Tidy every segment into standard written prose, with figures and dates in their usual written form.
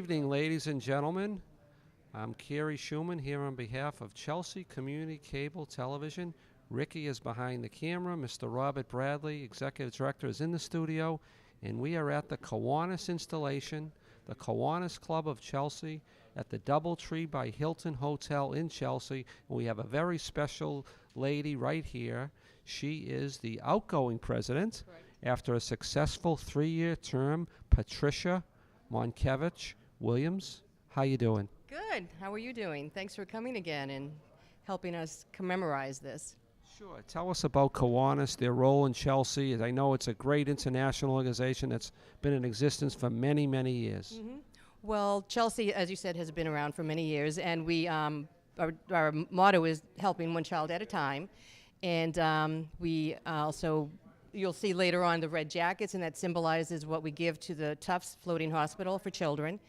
evening, ladies and gentlemen. I'm Kerry Schumann here on behalf of Chelsea Community Cable Television. Ricky is behind the camera. Mr. Robert Bradley, Executive Director, is in the studio. And we are at the Kiwanis installation, the Kiwanis Club of Chelsea, at the Doubletree by Hilton Hotel in Chelsea. And we have a very special lady right here. She is the outgoing president. Correct. After a successful 3-year term, Patricia Monkevich Williams. How you doing? Good. How are you doing? Thanks for coming again and helping us commemorate this. Sure. Tell us about Kiwanis, their role in Chelsea. I know it's a great international organization that's been in existence for many, many years. Mm-hmm. Well, Chelsea, as you said, has been around for many years, and we our motto is helping one child at a time. And we also, you'll see later on the red jackets, and that symbolizes what we give to the Tufts Floating Hospital for Children.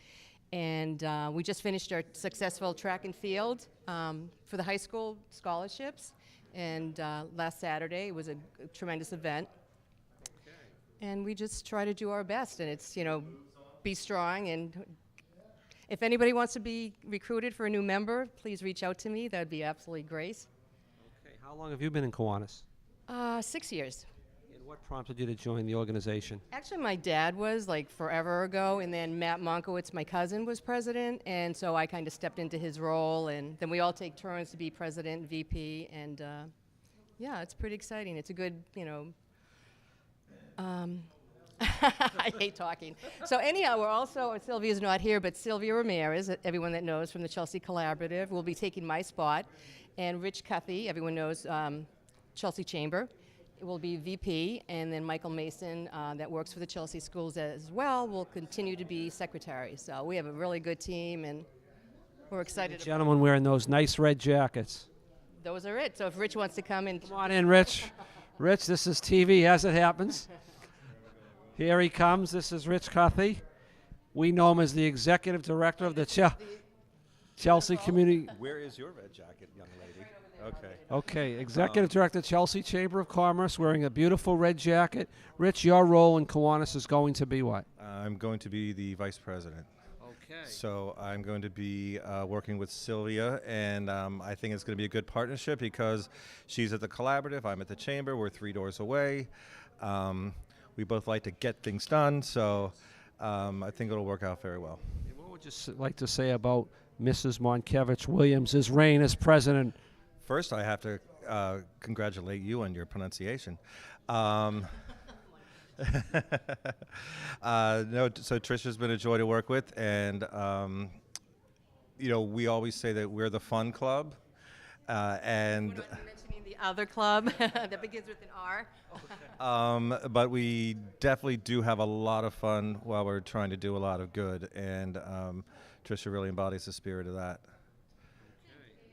And we just finished our successful track and field for the high school scholarships. And last Saturday it was a tremendous event. Okay. And we just try to do our best. And it's, be strong. And if anybody wants to be recruited for a new member, please reach out to me. That would be absolutely great. Okay. How long have you been in Kiwanis? 6 years. And what prompted you to join the organization? Actually, my dad was like forever ago, and then Matt Monkowitz, my cousin, was president, and so I kind of stepped into his role, and then we all take turns to be president, VP, and yeah, it's pretty exciting. It's a good, I hate talking. So anyhow, we're also, Sylvia's not here, but Sylvia Ramirez, everyone that knows from the Chelsea Collaborative, will be taking my spot, and Rich Cuthey, everyone knows Chelsea Chamber, will be VP, and then Michael Mason, that works for the Chelsea schools as well, will continue to be secretary. So we have a really good team, and we're excited. The gentleman wearing those nice red jackets. Those are it. So if Rich wants to come and... Come on in, Rich. Rich, this is TV as it happens. Here he comes. This is Rich Cuthey. We know him as the executive director of the Chelsea Community. Where is your red jacket, young lady? Okay. Okay, Executive Director, Chelsea Chamber of Commerce, wearing a beautiful red jacket. Rich, your role in Kiwanis is going to be what? I'm going to be the vice president. Okay. So I'm going to be working with Sylvia, and I think it's going to be a good partnership because she's at the Collaborative, I'm at the Chamber, we're 3 doors away. We both like to get things done, so I think it'll work out very well. And what would you like to say about Mrs. Monkevich Williams' reign as president? First, I have to congratulate you on your pronunciation. So Trisha's been a joy to work with, and we always say that we're the fun club, and We're not mentioning the other club that begins with an R. but we definitely do have a lot of fun while we're trying to do a lot of good, and Trisha really embodies the spirit of that.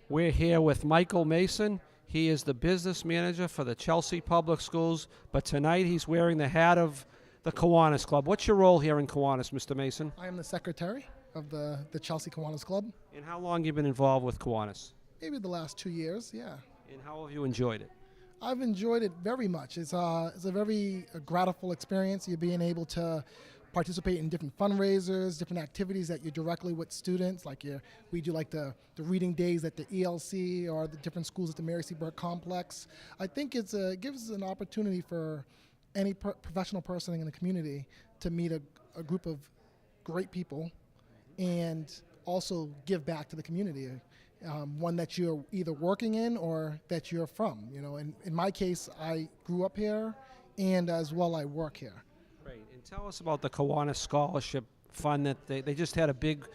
We're here with Michael Mason. He is the business manager for the Chelsea Public Schools, but tonight he's wearing the hat of the Kiwanis Club. What's your role here in Kiwanis, Mr. Mason? I am the secretary of the Chelsea Kiwanis Club. And how long have you been involved with Kiwanis? Maybe the last 2 years, yeah. And how have you enjoyed it? I've enjoyed it very much. It's a very gratiful experience. You're being able to participate in different fundraisers, different activities that you're directly with students. We do like the reading days at the ELC or the different schools at the Mary C. Burke Complex. I think it gives an opportunity for any professional person in the community to meet a group of great people and also give back to the community. One that you're either working in or that you're from. In my case, I grew up here, and as well I work here. Great. And tell us about the Kiwanis Scholarship Fund. That they just had a big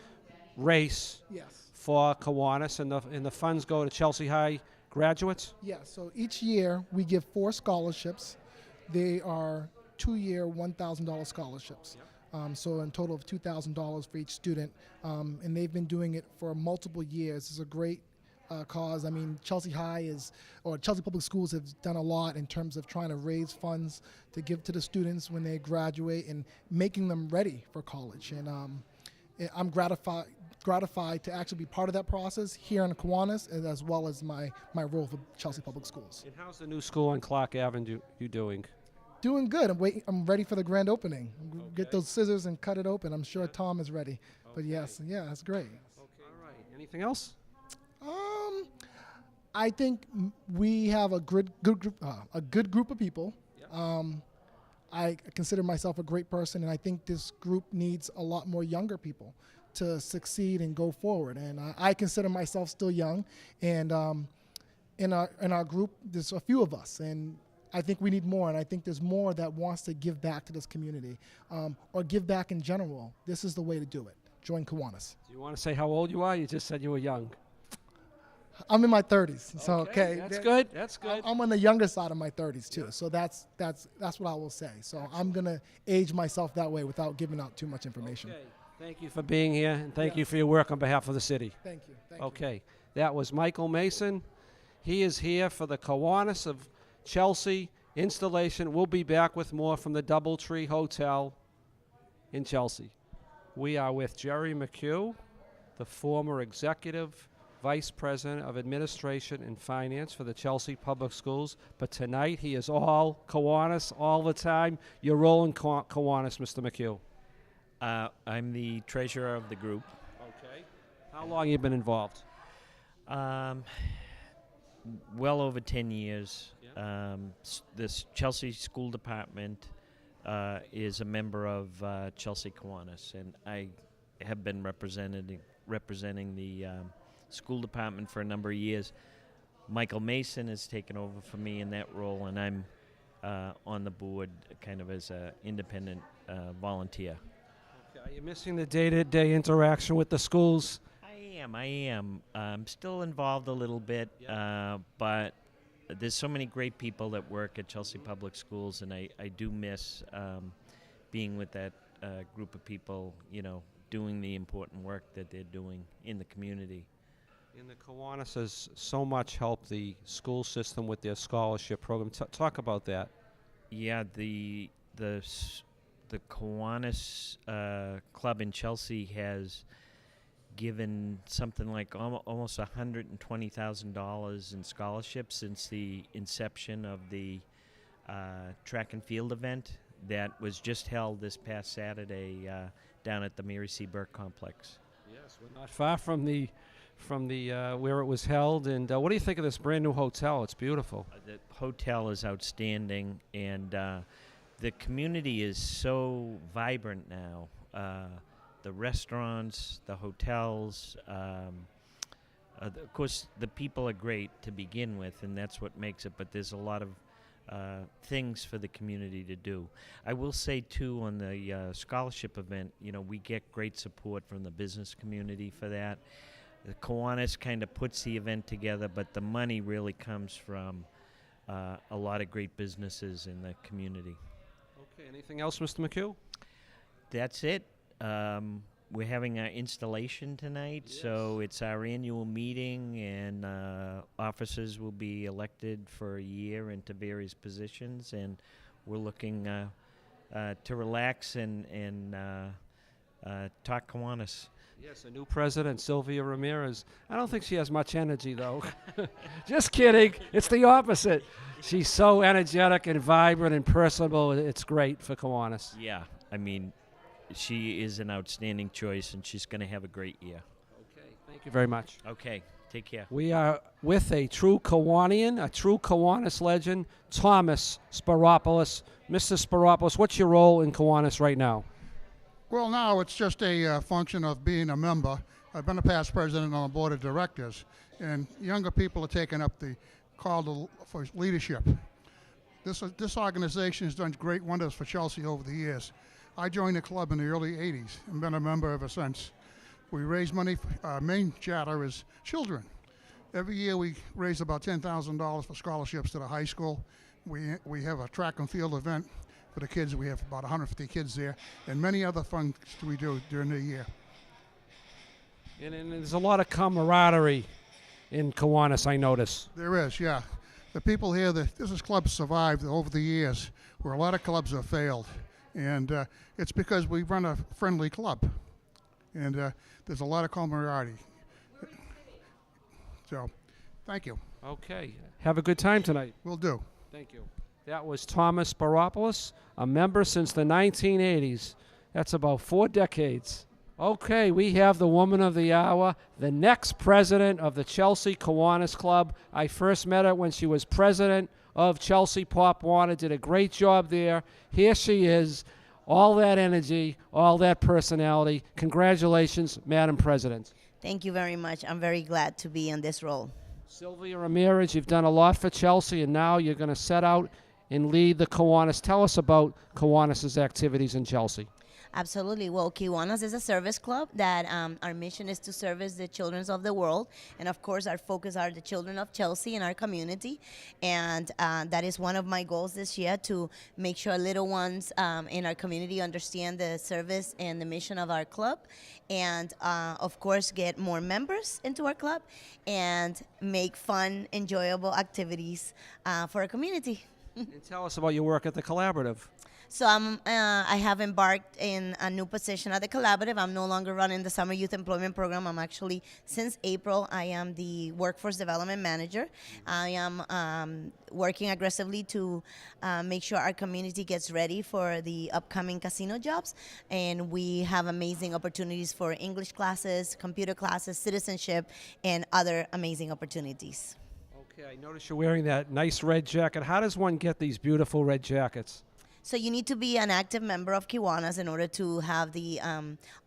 race Yes. for Kiwanis, and the funds go to Chelsea High graduates. Yeah, so each year we give 4 scholarships. They are 2-year, $1,000 scholarships. Yep. So in total of $2,000 for each student. And they've been doing it for multiple years. It's a great cause. I mean, Chelsea Public Schools have done a lot in terms of trying to raise funds to give to the students when they graduate and making them ready for college. And I'm gratified to actually be part of that process here in Kiwanis, as well as my role for Chelsea Public Schools. And how's the new school on Clark Avenue doing? Doing good. I'm ready for the grand opening. Get those scissors and cut it open. I'm sure Tom is ready. But yes, yeah, that's great. Okay. All right. Anything else? I think we have a good group of people. I consider myself a great person, and I think this group needs a lot more younger people to succeed and go forward. And I consider myself still young, and in our group, there's a few of us, and I think we need more. And I think there's more that wants to give back to this community, or give back in general. This is the way to do it. Join Kiwanis. Do you want to say how old you are? You just said you were young. I'm in my 30s, so okay. That's good. That's good. I'm on the younger side of my 30s too, so that's what I will say. So I'm gonna age myself that way without giving out too much information. Okay. Thank you for being here, and thank you for your work on behalf of the city. Thank you. Thank you. Okay. That was Michael Mason. He is here for the Kiwanis of Chelsea installation. We'll be back with more from the Doubletree Hotel in Chelsea. We are with Jerry McHugh, the former executive Vice President of Administration and Finance for the Chelsea Public Schools. But tonight he is all Kiwanis all the time. Your role in Kiwanis, Mr. McHugh. I'm the treasurer of the group. Okay. How long you been involved? Well over 10 years. This Chelsea School Department is a member of Chelsea Kiwanis, and I have been representing the school department for a number of years. Michael Mason has taken over for me in that role, and I'm on the board kind of as an independent volunteer. Okay. Are you missing the day-to-day interaction with the schools? I am. I'm still involved a little bit, but there's so many great people that work at Chelsea Public Schools, and I do miss being with that group of people, doing the important work that they're doing in the community. And the Kiwanis has so much helped the school system with their scholarship program. Talk about that. Yeah, the Kiwanis Club in Chelsea has given something like almost $120,000 in scholarships since the inception of the track and field event that was just held this past Saturday down at the Mary C. Burke Complex. Yes, we're not far from the where it was held. And what do you think of this brand new hotel? It's beautiful. The hotel is outstanding, and the community is so vibrant now. The restaurants, the hotels, of course, the people are great to begin with, and that's what makes it, but there's a lot of things for the community to do. I will say, too, on the scholarship event, we get great support from the business community for that. The Kiwanis kind of puts the event together, but the money really comes from a lot of great businesses in the community. Okay, anything else, Mr. McHugh? That's it. We're having our installation tonight, so it's our annual meeting, and officers will be elected for a year into various positions, and we're looking to relax and talk Kiwanis. Yes, a new president, Sylvia Ramirez. I don't think she has much energy, though. Just kidding. It's the opposite. She's so energetic and vibrant and personable. It's great for Kiwanis. Yeah, I mean, she is an outstanding choice, and she's going to have a great year. Okay, thank you very much. Okay, take care. We are with a true Kiwanian, a true Kiwanis legend, Thomas Spiropoulos. Mr. Spiropoulos, what's your role in Kiwanis right now? Well, now it's just a function of being a member. I've been a past president on the board of directors, and younger people are taking up the call for leadership. This organization has done great wonders for Chelsea over the years. I joined the club in the early 80s and been a member ever since. We raise money. Our main charter is children. Every year we raise about $10,000 for scholarships to the high school. We have a track and field event for the kids. We have about 150 kids there, and many other things we do during the year. And there's a lot of camaraderie in Kiwanis, I notice. There is, yeah. The people here, this club survived over the years, where a lot of clubs have failed. And it's because we run a friendly club. And there's a lot of camaraderie. So, thank you. Okay. Have a good time tonight. Will do. Thank you. That was Thomas Baropoulos, a member since the 1980s. That's about 4 decades. Okay, we have the woman of the hour, the next president of the Chelsea Kiwanis Club. I first met her when she was president of Chelsea Pop Warner, did a great job there. Here she is, all that energy, all that personality. Congratulations, Madam President. Thank you very much. I'm very glad to be in this role. Sylvia Ramirez, you've done a lot for Chelsea, and now you're going to set out and lead the Kiwanis. Tell us about Kiwanis' activities in Chelsea. Absolutely. Well, Kiwanis is a service club that our mission is to service the children of the world. And of course, our focus are the children of Chelsea and our community. And that is one of my goals this year, to make sure little ones in our community understand the service and the mission of our club. And of course, get more members into our club and make fun, enjoyable activities for our community. And tell us about your work at the Collaborative. So I have embarked in a new position at the Collaborative. I'm no longer running the Summer Youth Employment Program. I'm actually, since April, I am the Workforce Development Manager. I am working aggressively to make sure our community gets ready for the upcoming casino jobs. And we have amazing opportunities for English classes, computer classes, citizenship, and other amazing opportunities. Okay, I notice you're wearing that nice red jacket. How does one get these beautiful red jackets? So you need to be an active member of Kiwanis in order to have the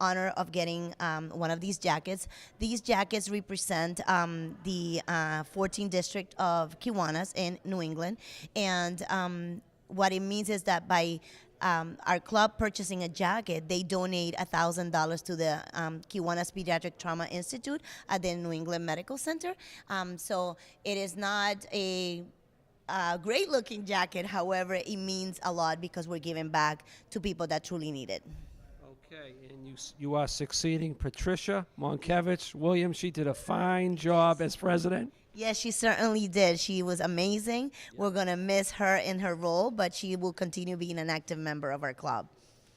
honor of getting one of these jackets. These jackets represent the 14th district of Kiwanis in New England. And what it means is that by our club purchasing a jacket, they donate $1,000 to the Kiwanis Pediatric Trauma Institute at the New England Medical Center. So it is not a great looking jacket. However, it means a lot because we're giving back to people that truly need it. Okay, and you are succeeding Patricia Monkevich Williams. She did a fine job as president. Yes, she certainly did. She was amazing. We're going to miss her in her role, but she will continue being an active member of our club.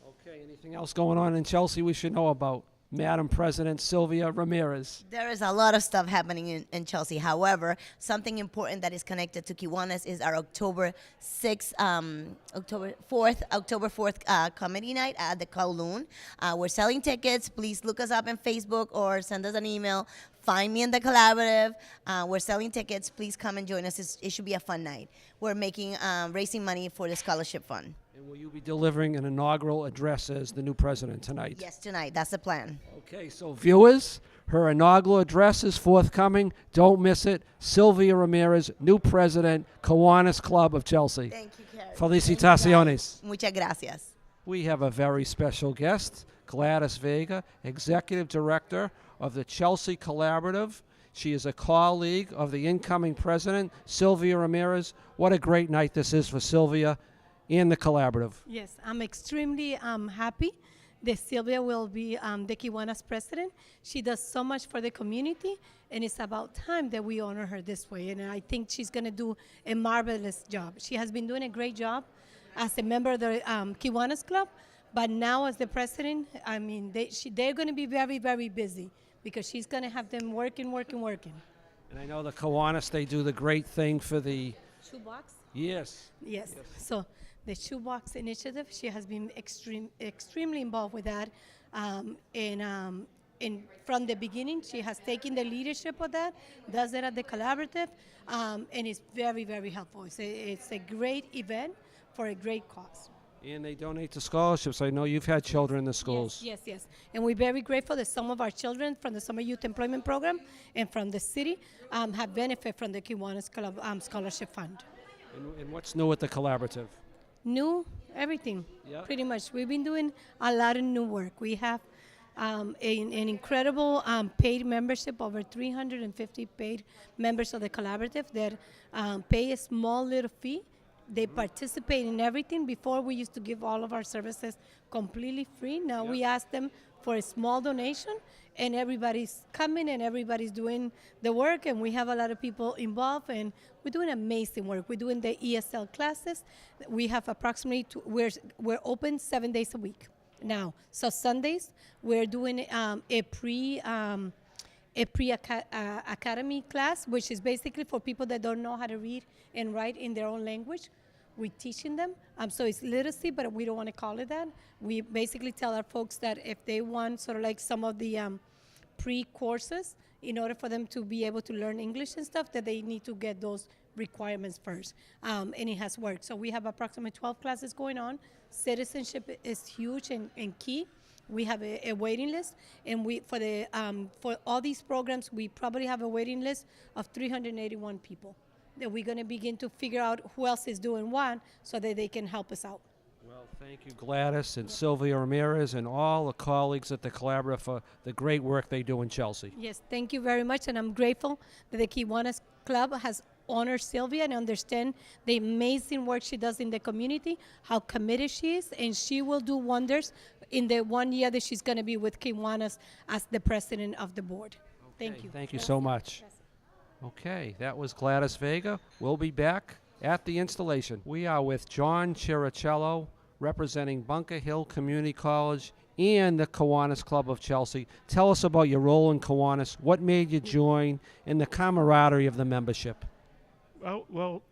Okay, anything else going on in Chelsea we should know about? Madam President Sylvia Ramirez. There is a lot of stuff happening in Chelsea. However, something important that is connected to Kiwanis is our October 4th comedy night at the Kowloon. We're selling tickets. Please look us up on Facebook or send us an email. Find me in the Collaborative. We're selling tickets. Please come and join us. It should be a fun night. We're raising money for the scholarship fund. And will you be delivering an inaugural address as the new president tonight? Yes, tonight. That's the plan. Okay, so viewers, her inaugural address is forthcoming. Don't miss it. Sylvia Ramirez, new president, Kiwanis Club of Chelsea. Thank you, Karen. Felicitaciones. Muchas gracias. We have a very special guest, Gladys Vega, Executive Director of the Chelsea Collaborative. She is a colleague of the incoming president, Sylvia Ramirez. What a great night this is for Sylvia and the Collaborative. Yes, I'm extremely happy that Sylvia will be the Kiwanis president. She does so much for the community, and it's about time that we honor her this way. And I think she's going to do a marvelous job. She has been doing a great job as a member of the Kiwanis Club, but now as the president, I mean, they're going to be very, very busy because she's going to have them working. And I know the Kiwanis, they do the great thing for the... Shoebox? Yes. Yes. So the Shoebox Initiative, she has been extremely involved with that. And from the beginning, she has taken the leadership of that, does it at the Collaborative, and it's very, very helpful. It's a great event for a great cause. And they donate to scholarships. I know you've had children in the schools. Yes. And we're very grateful that some of our children from the Summer Youth Employment Program and from the city have benefit from the Kiwanis Club Scholarship Fund. And what's new at the Collaborative? New, everything, pretty much. We've been doing a lot of new work. We have an incredible paid membership, over 350 paid members of the Collaborative that pay a small little fee. They participate in everything. Before, we used to give all of our services completely free. Now we ask them for a small donation, and everybody's coming and everybody's doing the work, and we have a lot of people involved, and we're doing amazing work. We're doing the ESL classes. We have approximately, we're open 7 days a week now. So Sundays, we're doing a pre-academy class, which is basically for people that don't know how to read and write in their own language. we're teaching them. So it's literacy, but we don't want to call it that. We basically tell our folks that if they want sort of like some of the pre-courses, in order for them to be able to learn English and stuff, that they need to get those requirements first. And it has worked. So we have approximately 12 classes going on. Citizenship is huge and key. We have a waiting list, and for all these programs, we probably have a waiting list of 381 people that we're going to begin to figure out who else is doing what so that they can help us out. Well, thank you, Gladys and Sylvia Ramirez and all the colleagues at the Collaborative for the great work they do in Chelsea. Yes, thank you very much, and I'm grateful that the Kiwanis Club has honored Sylvia and understand the amazing work she does in the community, how committed she is, and she will do wonders in the 1 year that she's going to be with Kiwanis as the president of the board. Thank Okay, you. Thank you so much. Okay, that was Gladys Vega. We'll be back at the installation. We are with John Chiricello, representing Bunker Hill Community College and the Kiwanis Club of Chelsea. Tell us about your role in Kiwanis, what made you join, and the camaraderie of the membership. Well,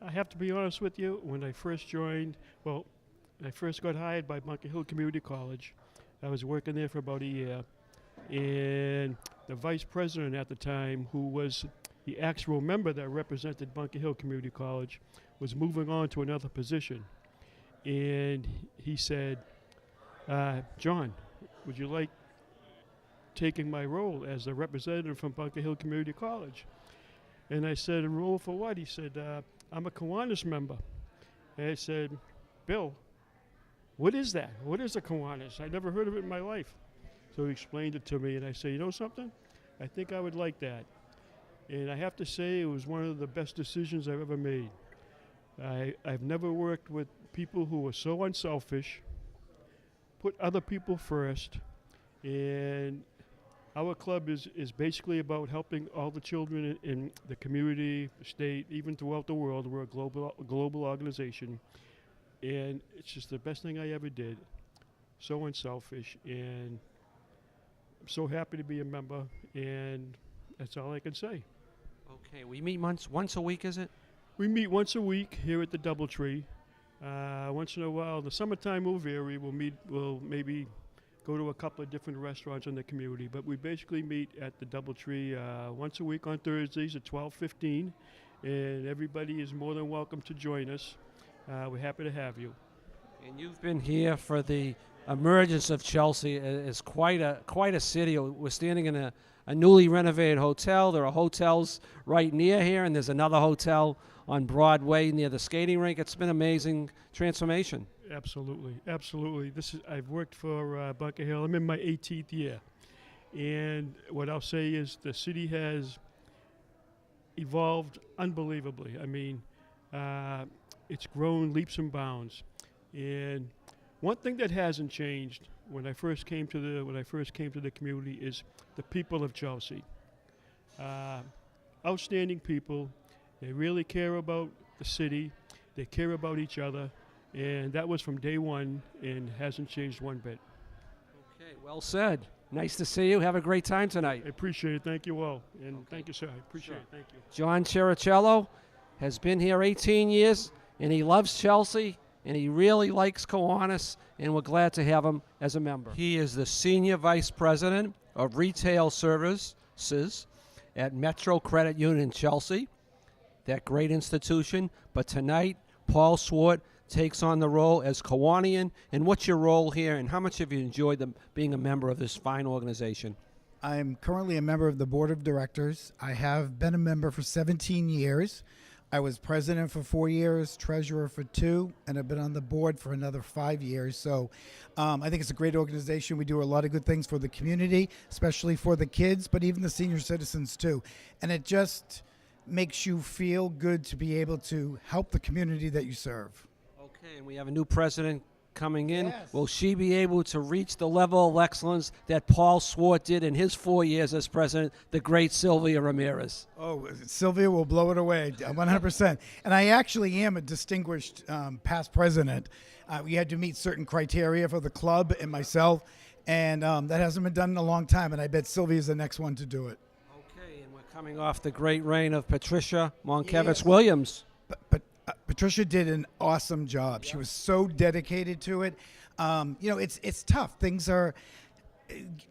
I have to be honest with you. When I first joined, I first got hired by Bunker Hill Community College. I was working there for about a year. And the vice president at the time, who was the actual member that represented Bunker Hill Community College, was moving on to another position. And he said, John, would you like taking my role as a representative from Bunker Hill Community College? And I said, a role for what? He said, I'm a Kiwanis member. And I said, Bill, what is that? What is a Kiwanis? I never heard of it in my life. So he explained it to me, and I said, you know something? I think I would like that. And I have to say, it was one of the best decisions I've ever made. I've never worked with people who are so unselfish, put other people first, and our club is basically about helping all the children in the community, the state, even throughout the world. We're a global organization, and it's just the best thing I ever did. So unselfish, and I'm so happy to be a member, and that's all I can say. Okay, we meet once a week, is it? We meet once a week here at the Doubletree. Once in a while, the summertime will vary. We'll maybe go to a couple of different restaurants in the community, but we basically meet at the Doubletree once a week on Thursdays at 12:15, and everybody is more than welcome to join us. We're happy to have you. And you've been here for the emergence of Chelsea as quite a city. We're standing in a newly renovated hotel. There are hotels right near here, and there's another hotel on Broadway near the skating rink. It's been amazing transformation. Absolutely. I've worked for Bunker Hill. I'm in my 18th year, and what I'll say is the city has evolved unbelievably. I mean, it's grown leaps and bounds, and one thing that hasn't changed when I first came to the community is the people of Chelsea. Outstanding people. They really care about the city. They care about each other, and that was from day one and hasn't changed one bit. Okay, well said. Nice to see you. Have a great time tonight. I appreciate it. Thank you all, and thank you, sir. I appreciate it. Thank you. John Chiricello has been here 18 years, and he loves Chelsea, and he really likes Kiwanis, and we're glad to have him as a member. He is the Senior Vice President of Retail Services at Metro Credit Union Chelsea, that great institution. But tonight, Paul Swart takes on the role as Kiwanian. And what's your role here, and how much have you enjoyed being a member of this fine organization? I'm currently a member of the board of directors. I have been a member for 17 years. I was president for 4 years, treasurer for 2, and I've been on the board for another 5 years. So I think it's a great organization. We do a lot of good things for the community, especially for the kids, but even the senior citizens too. And it just makes you feel good to be able to help the community that you serve. Okay, and we have a new president coming in. Yes. Will she be able to reach the level of excellence that Paul Swart did in his 4 years as president, the great Sylvia Ramirez? Oh, Sylvia will blow it away, 100%. And I actually am a distinguished past president. We had to meet certain criteria for the club and myself, and that hasn't been done in a long time, and I bet Sylvia's the next one to do it. Okay, and we're coming off the great reign of Patricia Monkevich Williams. But Patricia did an awesome job. She was so dedicated to it. It's tough. Things are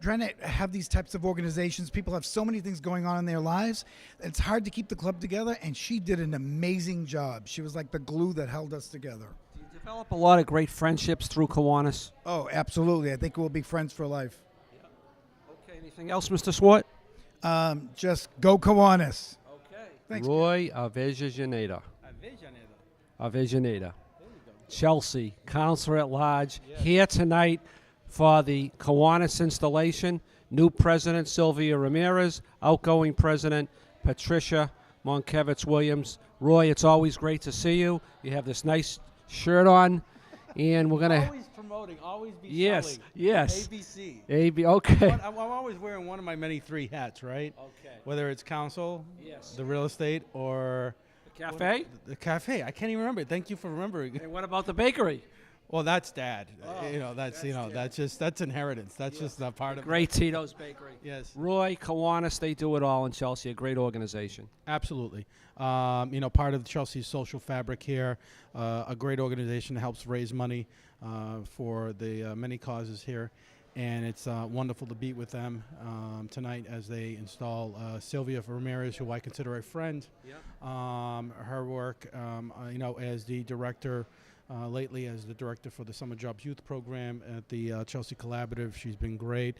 trying to have these types of organizations. People have so many things going on in their lives. It's hard to keep the club together, and she did an amazing job. She was like the glue that held us together. Do you develop a lot of great friendships through Kiwanis? Oh, absolutely. I think we'll be friends for life. Okay, anything else, Mr. Swart? Just go Kiwanis. Okay. Thanks. Roy Avejaneda. Avejaneda. Chelsea, Counselor at Large, here tonight for the Kiwanis installation. New President Sylvia Ramirez, outgoing President Patricia Monkevich-Williams. Roy, it's always great to see you. You have this nice shirt on, and we're going to... Always promoting, always be Yes, selling. yes. ABC. Okay. But I'm always wearing one of my many 3 hats, right? Okay. Whether it's council, Yes. the real estate, or... Cafe? The cafe. I can't even remember. Thank you for remembering. And what about the bakery? Well, that's Dad. Oh, That's inheritance. That's just a part of Great Tito's Bakery. Yes. Roy, Kiwanis, they do it all in Chelsea. A great organization. Absolutely. Part of Chelsea's social fabric here, a great organization that helps raise money for the many causes here. And it's wonderful to be with them tonight as they install Sylvia Ramirez, who I consider a friend. Yeah. Her work, as the director, lately as the director for the Summer Jobs Youth Program at the Chelsea Collaborative. She's been great.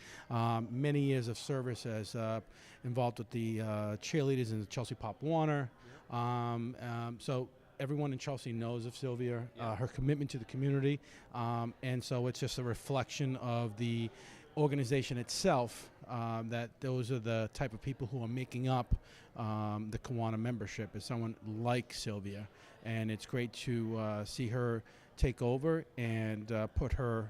Many years of service as involved with the cheerleaders in the Chelsea Pop Warner. So everyone in Chelsea knows of Sylvia, her commitment to the community, and so it's just a reflection of the organization itself, that those are the type of people who are making up the Kiwanis membership, is someone like Sylvia, and it's great to see her take over and put her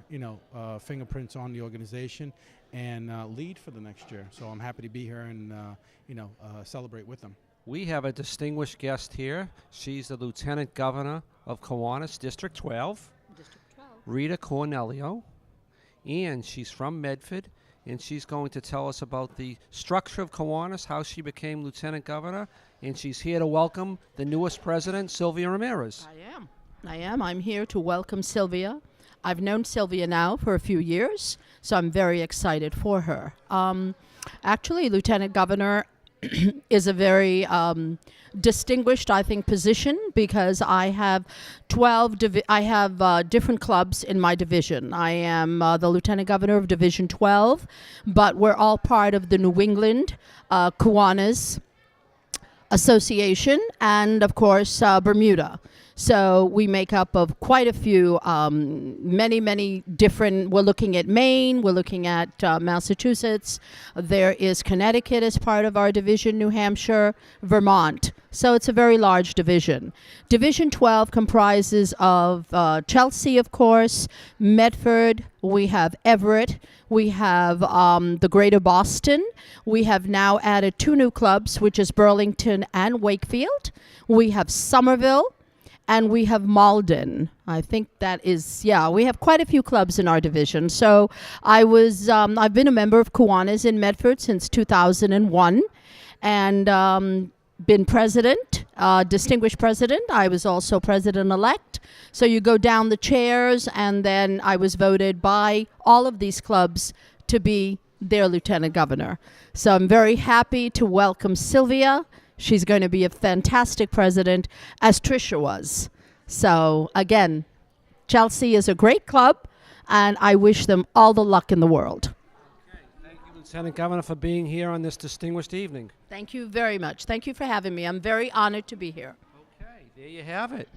fingerprints on the organization and lead for the next year. So I'm happy to be here and celebrate with them. We have a distinguished guest here. She's the Lieutenant Governor of Kiwanis, District 12. Rita Cornelio. And she's from Medford, and she's going to tell us about the structure of Kiwanis, how she became Lieutenant Governor, and she's here to welcome the newest president, Sylvia Ramirez. I am. I'm here to welcome Sylvia. I've known Sylvia now for a few years, so I'm very excited for her. Actually, Lieutenant Governor is a very distinguished, I think, position because I have 12. I have different clubs in my division. I am the Lieutenant Governor of Division 12, but we're all part of the New England Kiwanis Association, and of course Bermuda. So we make up of quite a few, many different. We're looking at Maine, we're looking at Massachusetts. There is Connecticut as part of our division, New Hampshire, Vermont. So it's a very large division. Division 12 comprises of Chelsea, of course, Medford, we have Everett, we have the Greater Boston. We have now added 2 new clubs, which is Burlington and Wakefield. We have Somerville. And we have Malden. I think that is, we have quite a few clubs in our division. So I've been a member of Kiwanis in Medford since 2001 and been president, distinguished president. I was also president-elect. So you go down the chairs, and then I was voted by all of these clubs to be their lieutenant governor. So I'm very happy to welcome Sylvia. She's going to be a fantastic president, as Tricia was. So, again, Chelsea is a great club, and I wish them all the luck in the world. Okay. Thank you, Lieutenant Governor, for being here on this distinguished evening. Thank you very much. Thank you for having me. I'm very honored to be here. Okay, there you have it.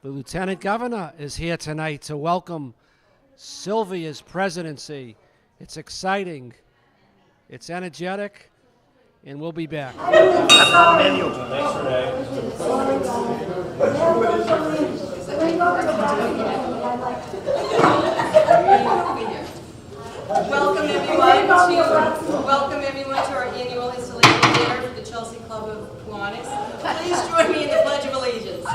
The Lieutenant Governor is here tonight to welcome Sylvia's presidency. It's exciting. It's energetic. And we'll be back. Welcome everyone to our annual installation dinner for the Chelsea Club of Kiwanis. Please join me in the Pledge of Allegiance.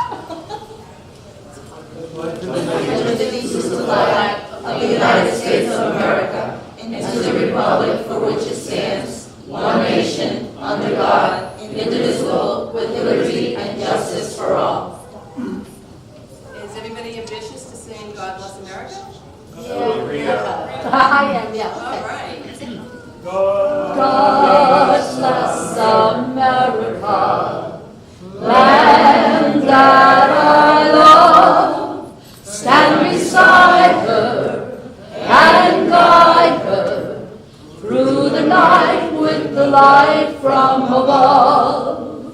Allegiance to the flag of the United States of America and to the republic for which it stands, one nation, under God, indivisible, with liberty and justice for all. light from above,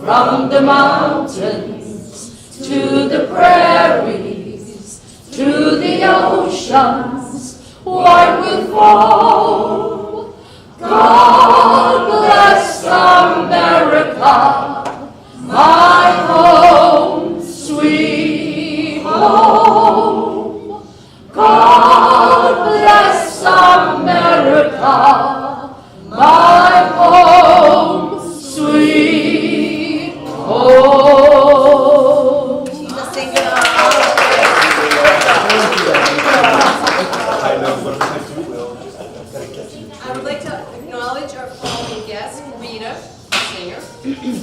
from the mountains to the prairies, to the oceans, white with foam. God bless America, my home, sweet home. God bless America, my home, sweet home. She's a singer. I would like to acknowledge our following guests: Rita, singer,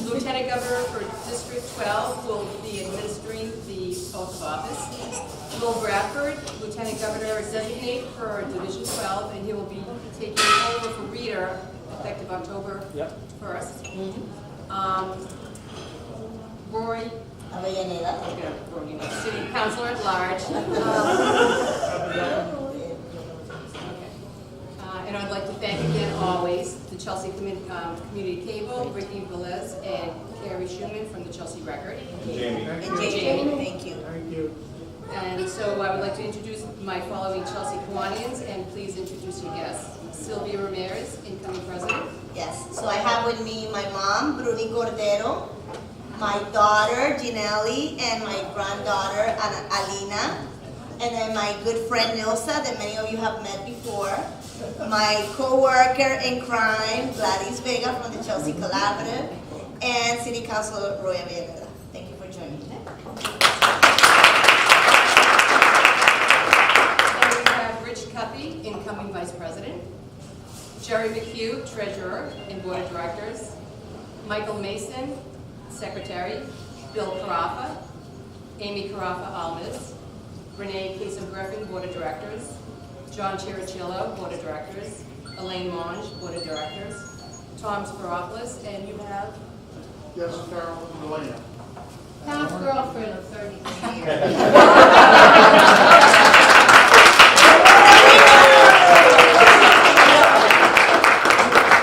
Lieutenant Governor for District 12, who will be administering the oath of office. Will Bradford, Lieutenant Governor designate for Division 12, and he will be taking over for Rita effective October 1st. Roy Avellaneda. City Councilor at Large. And I'd like to thank again always the Chelsea Community Cable, Ricky Velez, and Carrie Schumann from the Chelsea Record. And Jamie. Thank you. And so I would like to introduce my following Chelsea Kiwanis, and please introduce your guests. Sylvia Ramirez, incoming president. Yes, so I have with me my mom, Bruni Cordero, my daughter, Ginelli, and my granddaughter, Alina, and then my good friend, Nilsa, that many of you have met before, my co-worker in crime, Gladys Vega from the Chelsea Collaborative, and City Councilor Roy Avellaneda. Thank you for joining me. And we have Rich Cuppy, incoming vice president. Jerry McHugh, treasurer and board of directors. Michael Mason, secretary. Bill Carafa, Amy Carafa Almas, Renee Kasem Griffin, board of directors. John Chirichillo, board of directors. Elaine Monge, board of directors. Tom Spiropoulos, and you have? Yes, Carol Elena. Half girlfriend of 33 years.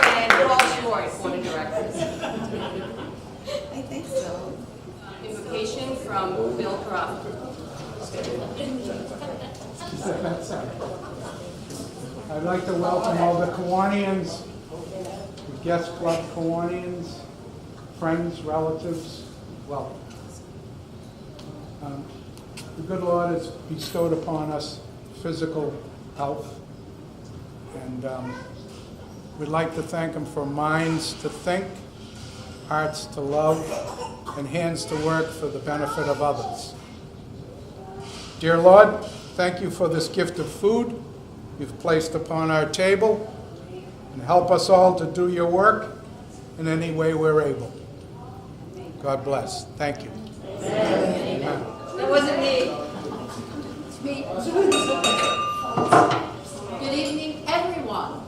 And Paul Short, board of directors. I think so. Invocation from Bill Carafa. I'd like to welcome all the Kiwanians, the guest club Kiwanians, friends, relatives, welcome. The good Lord has bestowed upon us physical health, and we'd like to thank Him for minds to think, hearts to love, and hands to work for the benefit of others. Dear Lord, thank you for this gift of food you've placed upon our table, and help us all to do your work in any way we're able. God bless. Thank you. Amen. That wasn't me. It's me. Good evening, everyone.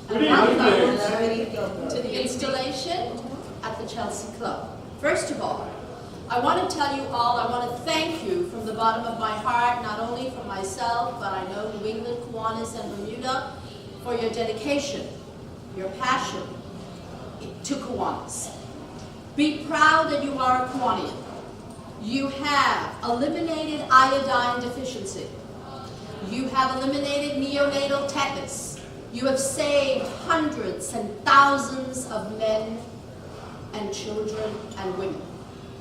Good And evening. welcome to the installation at the Chelsea Club. First of all, I want to tell you all, I want to thank you from the bottom of my heart, not only for myself, but I know New England, Kiwanis, and Bermuda, for your dedication, your passion to Kiwanis. Be proud that you are a Kiwanian. You have eliminated iodine deficiency. You have eliminated neonatal tetanus. You have saved hundreds and thousands of men and children and women.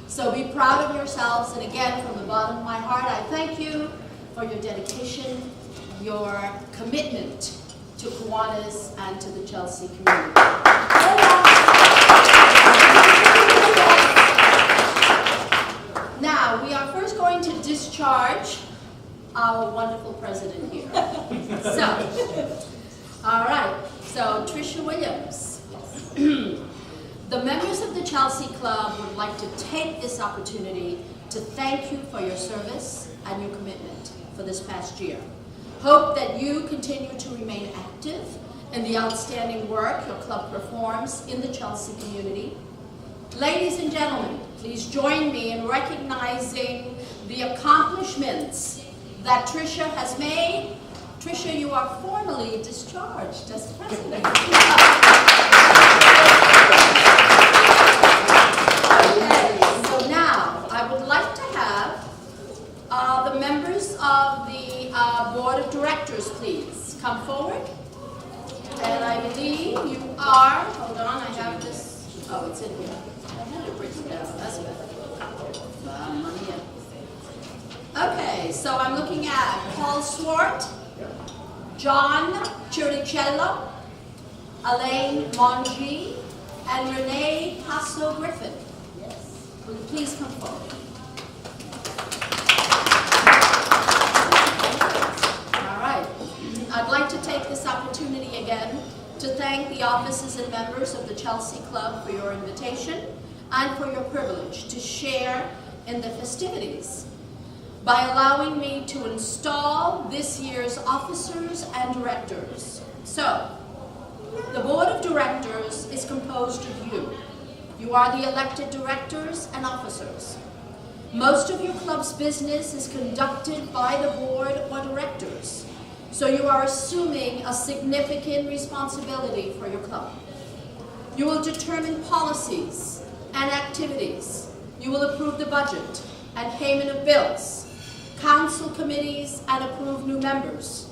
So be proud of yourselves, and again, from the bottom of my heart, I thank you for your dedication, your commitment to Kiwanis and to the Chelsea community. Now, we are first going to discharge our wonderful president here. So, all right, so Tricia Williams. The members of the Chelsea Club would like to take this opportunity to thank you for your service and your commitment for this past year. Hope that you continue to remain active in the outstanding work your club performs in the Chelsea community. Ladies and gentlemen, please join me in recognizing the accomplishments that Tricia has made. Tricia, you are formally discharged as president. believe you are, hold on, I have this, oh, it's in here. I had it written down, that's better. Okay, so I'm looking at Paul Swart, John Chiricello, Elaine Mongi, and Renee Passo Griffin. Will you please come forward? All right. I'd like to take this opportunity again to thank the officers and members of the Chelsea Club for your invitation and for your privilege to share in the festivities by allowing me to install this year's officers and directors. So, the Board of Directors is composed of you. You are the elected directors and officers. Most of your club's business is conducted by the board or directors, so you are assuming a significant responsibility for your club. You will determine policies and activities. You will approve the budget and payment of bills, council committees, and approve new members.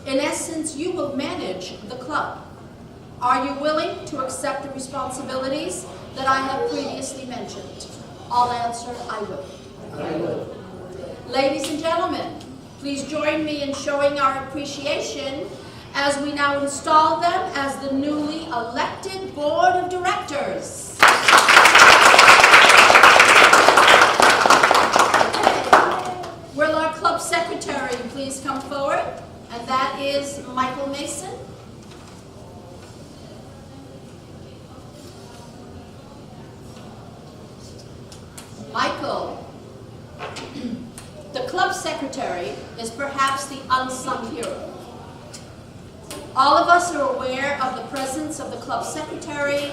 In essence, you will manage the club. Are you willing to accept the responsibilities that I have previously mentioned? I'll answer, I will. I will. Ladies and gentlemen, please join me in showing our appreciation as we now install them as the newly elected Board of Directors. Will our club secretary please come forward? And that is Michael Mason. Michael, the club secretary is perhaps the unsung hero. All of us are aware of the presence of the club secretary,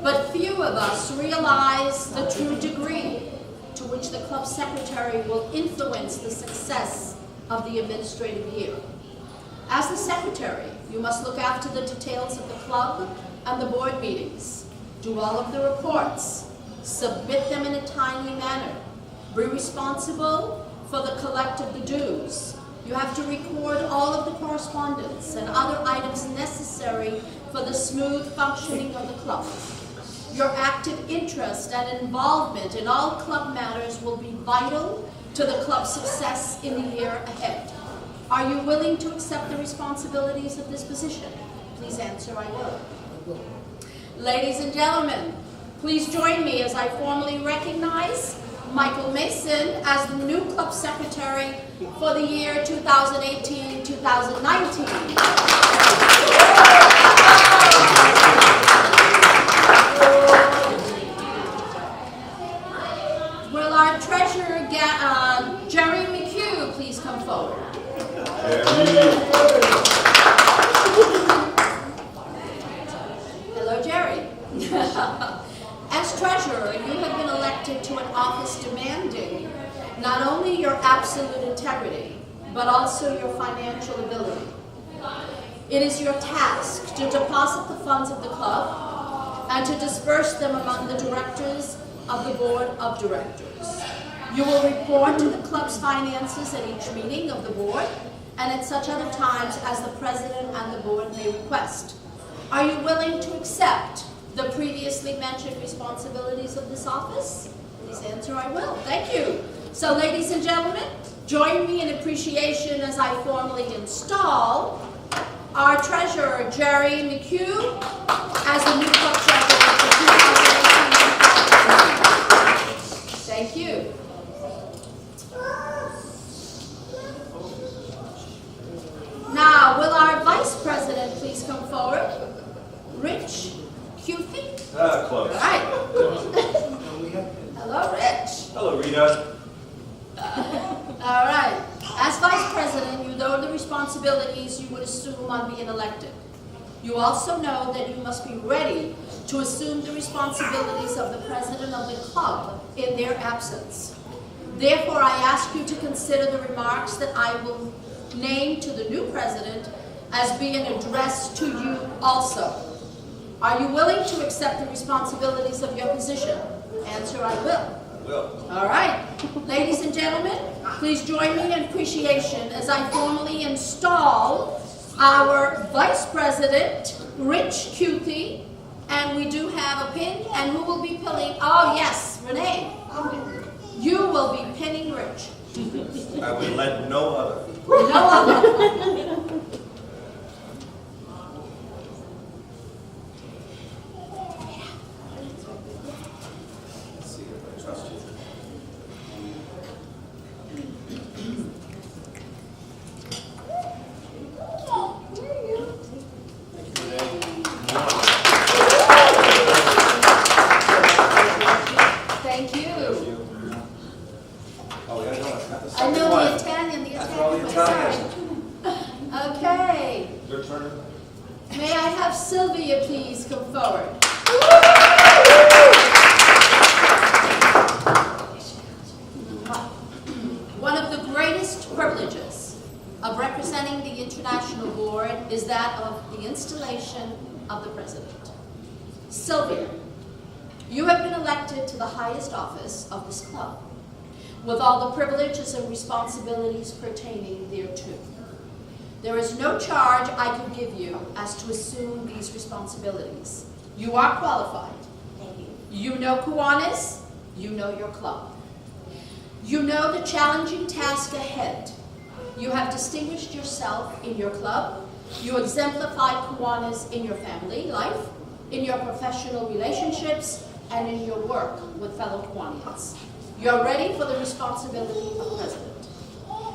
but few of us realize the true degree to which the club secretary will influence the success of the administrative year. As the secretary, you must look after the details of the club and the board meetings, do all of the reports, submit them in a timely manner, be responsible for the collect of the dues. You have to record all of the correspondence and other items necessary for the smooth functioning of the club. Your active interest and involvement in all club matters will be vital to the club's success in the year ahead. Are you willing to accept the responsibilities of this position? Please answer, I will. Ladies and gentlemen, please join me as I formally recognize Michael Mason as the new club secretary for the year 2018-2019. Will our treasurer, Jerry McHugh, please come forward? Hello, Jerry. As treasurer, you have been elected to an office demanding not only your absolute integrity, but also your financial ability. It is your task to deposit the funds of the club and to disperse them among the directors of the Board of Directors. You will report to the club's finances at each meeting of the board and at such other times as the president and the board may request. Are you willing to accept the previously mentioned responsibilities of this office? Please answer, I will. Thank you. So, ladies and gentlemen, join me in appreciation as I formally install our treasurer, Jerry McHugh, as the new club secretary for 2018. Thank you. Now, will our vice president please come forward? Rich Cupid? Close. All right. Hello, Rich. Hello, Rita. All right. As vice president, you know the responsibilities you would assume on being elected. You also know that you must be ready to assume the responsibilities of the president of the club in their absence. Therefore, I ask you to consider the remarks that I will name to the new president as being addressed to you also. Are you willing to accept the responsibilities of your position? Answer, I will. I will. All right. Ladies and gentlemen, please join me in appreciation as I formally install our vice president Rich Cutie, and we do have a pin, and who will be pinning? Oh yes, Renee. You will be pinning Rich. I would let no other. No other. Thank you. I know the Italian, sorry. Okay. Your turn. May I have Sylvia please come forward? One of the greatest privileges of representing the International Board is that of the installation of the President. Sylvia, you have been elected to the highest office of this club, with all the privileges and responsibilities pertaining thereto. There is no charge I could give you as to assume these responsibilities. You are qualified. Thank you. You know Kiwanis, you know your club. You know the challenging task ahead. You have distinguished yourself in your club. You exemplify Kiwanis in your family life, in your professional relationships, and in your work with fellow Kiwanians. You're ready for the responsibility of president.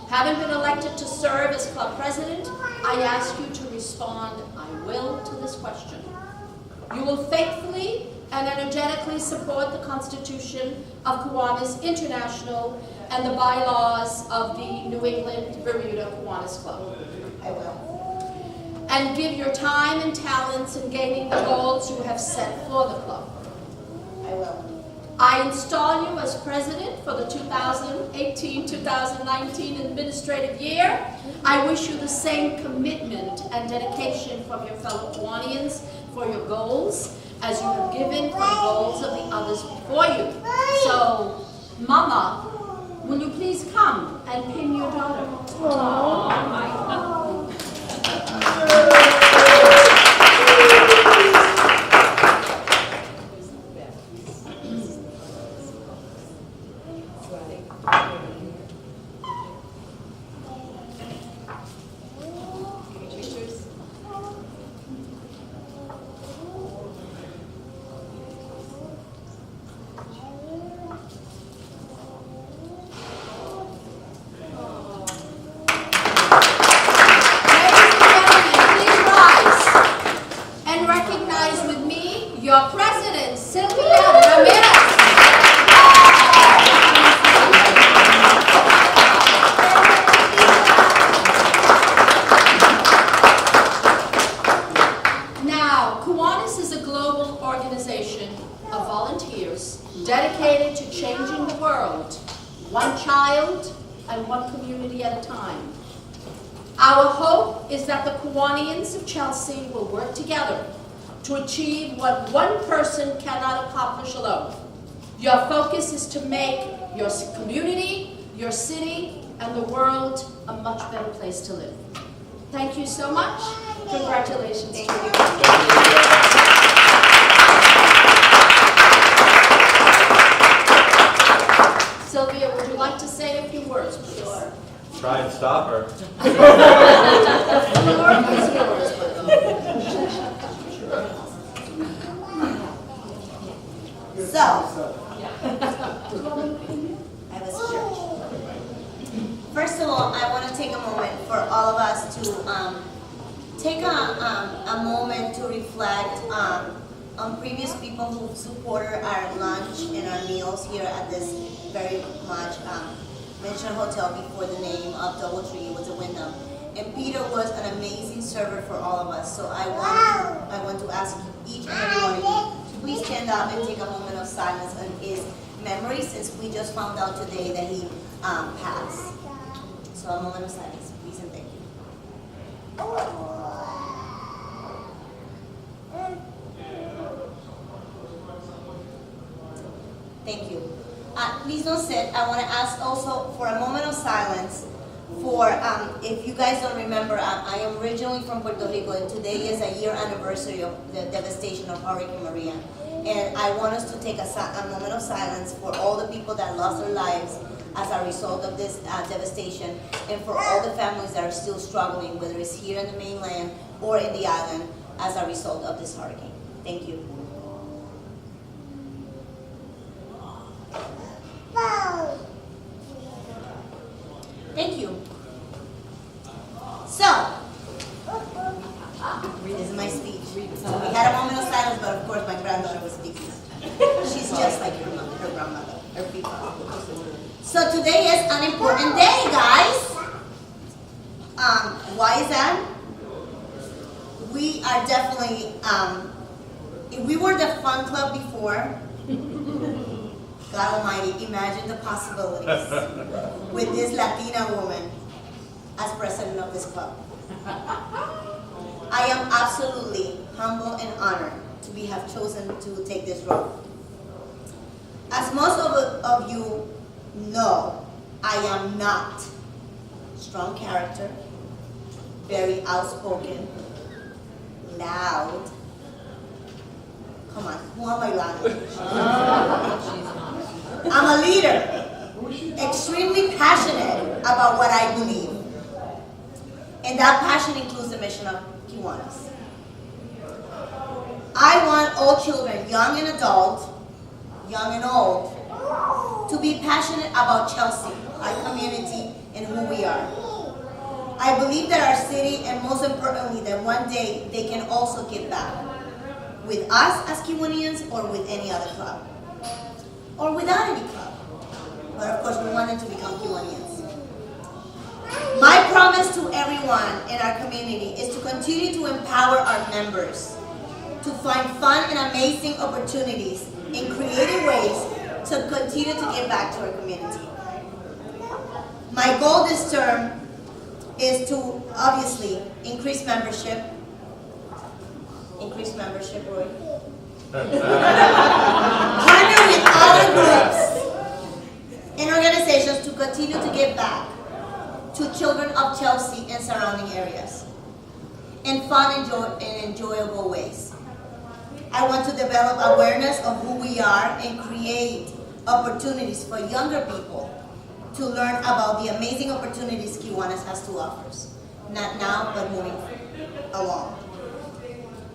Having been elected to serve as club president, I ask you to respond, I will, to this question. You will faithfully and energetically support the Constitution of Kiwanis International and the bylaws of the New England Bermuda Kiwanis Club. I will. And give your time and talents in gaining the goals you have set for the club. I will. I install you as president for the 2018-2019 administrative year. I wish you the same commitment and dedication from your fellow Kiwanians for your goals as you have given for the goals of the others before you. So, Mama, will you please come and pin your daughter? Your president, Sylvia Ramirez. Now, Kiwanis is a global organization of volunteers dedicated to changing the world, one child and one community at a time. Our hope is that the Kiwanians of Chelsea will work together to achieve what one person cannot accomplish alone. Your focus is to make your community, your city, and the world a much better place to live. Thank you so much. Congratulations. Thank you. Sylvia, would you like to say a few words, please? Sure. Try and stop her. The floor is yours. So, I was sure. First of all, I want to take a moment for all of us to take a moment to reflect on previous people who supported our lunch and our meals here at this very much mentioned hotel before the name of Doubletree was a Wyndham. And Peter was an amazing server for all of us. So I want to ask each and every one of you, please stand up and take a moment of silence on his memory, since we just found out today that he passed. So a moment of silence, please and thank you. Thank you. Please don't sit. I want to ask also for a moment of silence for, if you guys don't remember, I am originally from Puerto Rico, and today is a year anniversary of the devastation of Hurricane Maria. And I want us to take a moment of silence for all the people that lost their lives as a result of this devastation, and for all the families that are still struggling, whether it's here in the mainland or in the island, as a result of this hurricane. Thank you. Thank you. So, this is my speech. So we had a moment of silence, but of course my granddaughter was speaking. She's just like her mother, her grandmother, her people. So today is an important day, guys. Why is that? We are definitely, if we were the fun club before, God Almighty, imagine the possibilities with this Latina woman as president of this club. I am absolutely humble and honored to have chosen to take this role. As most of you know, I am not strong character, very outspoken, loud. Come on, who am I loud? I'm a leader, extremely passionate about what I believe. And that passion includes the mission of Kiwanis. I want all children, young and adult, young and old, to be passionate about Chelsea, our community, and who we are. I believe that our city, and most importantly, that one day they can also give back with us as Kiwanians or with any other club, or without any club. But of course, we want them to become Kiwanians. My promise to everyone in our community is to continue to empower our members to find fun and amazing opportunities in creative ways to continue to give back to our community. My goal this term is to obviously increase membership, Roy. Partner with other groups and organizations to continue to give back to children of Chelsea and surrounding areas in fun and enjoyable ways. I want to develop awareness of who we are and create opportunities for younger people to learn about the amazing opportunities Kiwanis has to offer, not now, but moving along.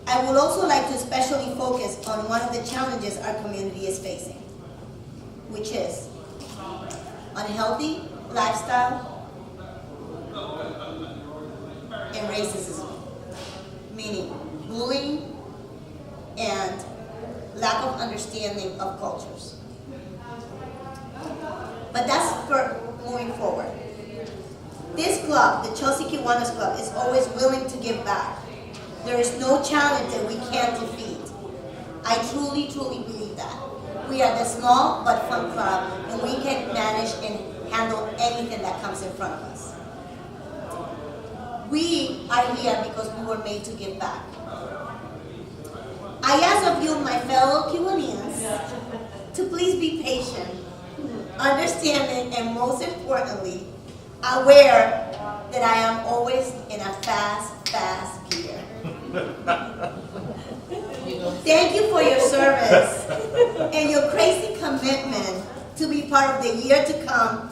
I would also like to especially focus on one of the challenges our community is facing, which is unhealthy lifestyle and racism, meaning bullying and lack of understanding of cultures. But that's for moving forward. This club, the Chelsea Kiwanis Club, is always willing to give back. There is no challenge that we can't defeat. I truly, truly believe that. We are the small but fun club, and we can manage and handle anything that comes in front of us. We are here because we were made to give back. I ask of you, my fellow Kiwanians, to please be patient, understanding, and most importantly, aware that I am always in a fast gear. Thank you for your service and your crazy commitment to be part of the year to come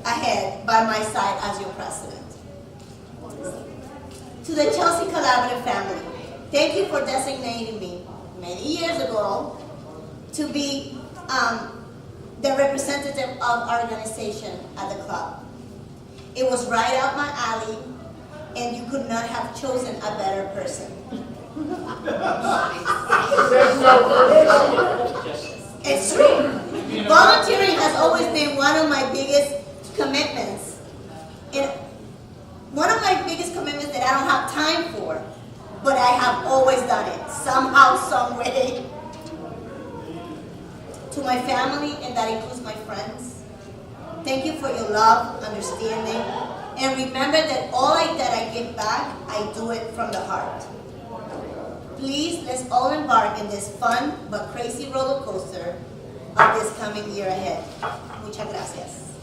ahead by my side as your president. To the Chelsea Collaborative family, thank you for designating me many years ago to be the representative of our organization at the club. It was right up my alley, and you could not have chosen a better person. It's true. Volunteering has always been one of my biggest commitments. And one of my biggest commitments that I don't have time for, but I have always done it, somehow, some way. To my family, and that includes my friends, thank you for your love, understanding, and remember that all that I give back, I do it from the heart. Please, let's all embark in this fun but crazy roller coaster of this coming year ahead. Muchas gracias.